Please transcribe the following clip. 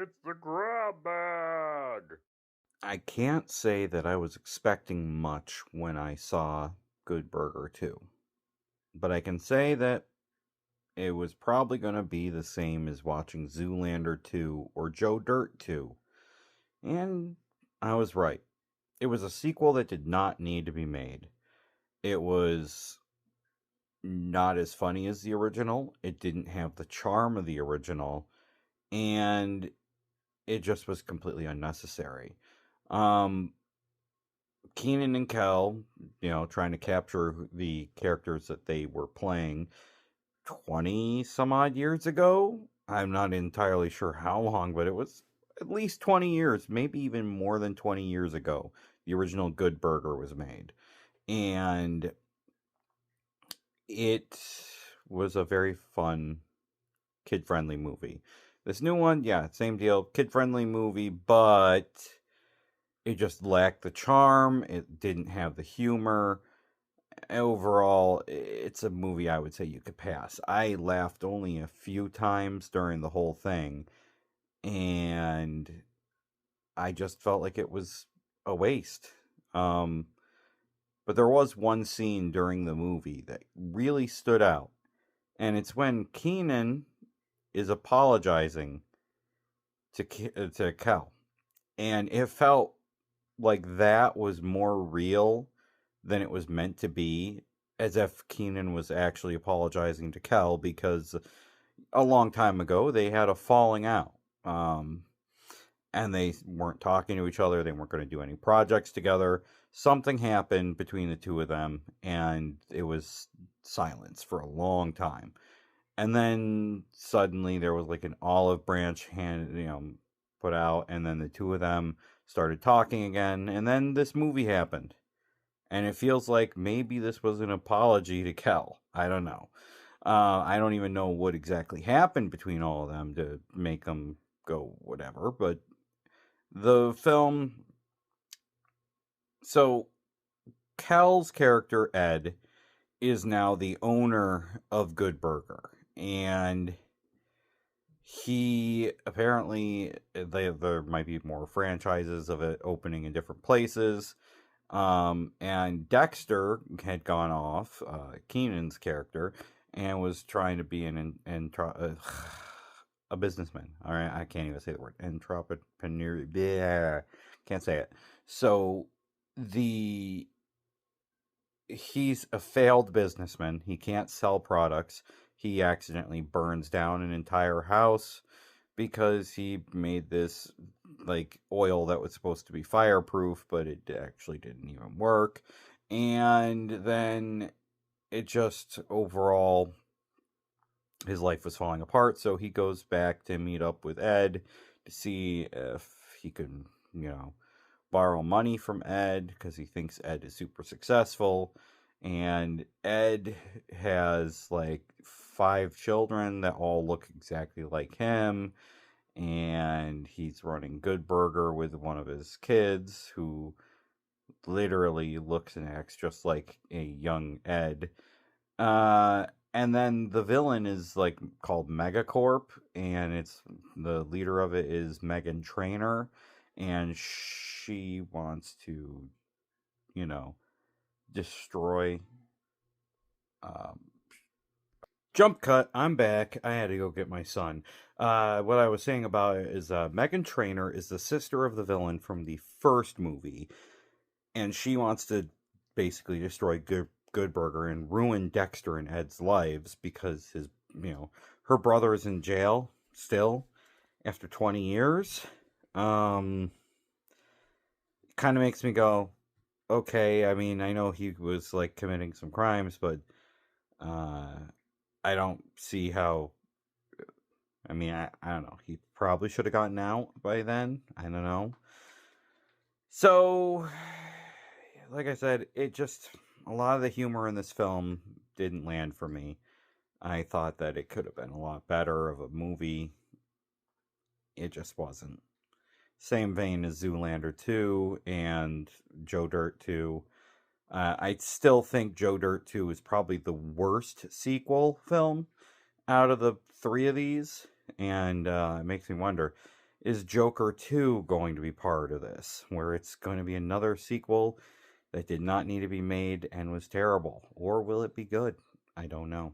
It's the grab bag! I can't say that I was expecting much when I saw Goodburger 2, but I can say that it was probably going to be the same as watching Zoolander 2 or Joe Dirt 2. And I was right. It was a sequel that did not need to be made. It was not as funny as the original, it didn't have the charm of the original, and it just was completely unnecessary. Um, Keenan and Kel, trying to capture the characters that they were playing 20 some odd years ago. I'm not entirely sure how long, but it was at least 20 years, maybe even more than 20 years ago. The original Good Burger was made. And it was a very fun, kid friendly movie. This new one, yeah, same deal, kid friendly movie, but it just lacked the charm. It didn't have the humor. Overall, it's a movie I would say you could pass. I laughed only a few times during the whole thing, and I just felt like it was a waste. Um, but there was one scene during the movie that really stood out, and it's when Keenan is apologizing to Cal, and it felt like that was more real than it was meant to be, as if Keenan was actually apologizing to Kel because a long time ago they had a falling out. And they weren't talking to each other. They weren't going to do any projects together. Something happened between the two of them, and it was silence for a long time. And then suddenly there was like an olive branch put out, and then the two of them started talking again, and then this movie happened. And it feels like maybe this was an apology to Kel. I don't know. I don't even know what exactly happened between all of them to make them go whatever, but the film. So, Kel's character, Ed, is now the owner of Good Burger. And he apparently, there might be more franchises of it opening in different places. And Dexter had gone off, Keenan's character, and was trying to be a businessman. All right, I can't even say the word entrepreneur. Yeah, can't say it. So the he's a failed businessman. He can't sell products. He accidentally burns down an entire house because he made this like oil that was supposed to be fireproof, but it actually didn't even work. And then it just overall his life was falling apart, so he goes back to meet up with Ed to see if he can, borrow money from Ed because he thinks Ed is super successful. And Ed has like 5 children that all look exactly like him. And he's running Good Burger with one of his kids who literally looks and acts just like a young Ed. And then the villain is like called Megacorp, and it's the leader of it is Megan Trainor, and she wants to, you know, destroy. Um, Jump cut. I'm back. I had to go get my son. What I was saying about it is Megan Trainor is the sister of the villain from the first movie, and she wants to basically destroy Good Burger and ruin Dexter and Ed's lives because her brother is in jail still after 20 years. Um, Kind of makes me go, okay. I mean, I know he was like committing some crimes, but uh, I don't see how. I mean, I don't know. He probably should have gotten out by then. I don't know. So, like I said, it just a lot of the humor in this film didn't land for me. I thought that it could have been a lot better of a movie. It just wasn't. Same vein as Zoolander 2 and Joe Dirt 2. I still think Joe Dirt 2 is probably the worst sequel film out of the three of these. And it makes me wonder, Is Joker 2 going to be part of this, where it's going to be another sequel that did not need to be made and was terrible? Or will it be good? I don't know.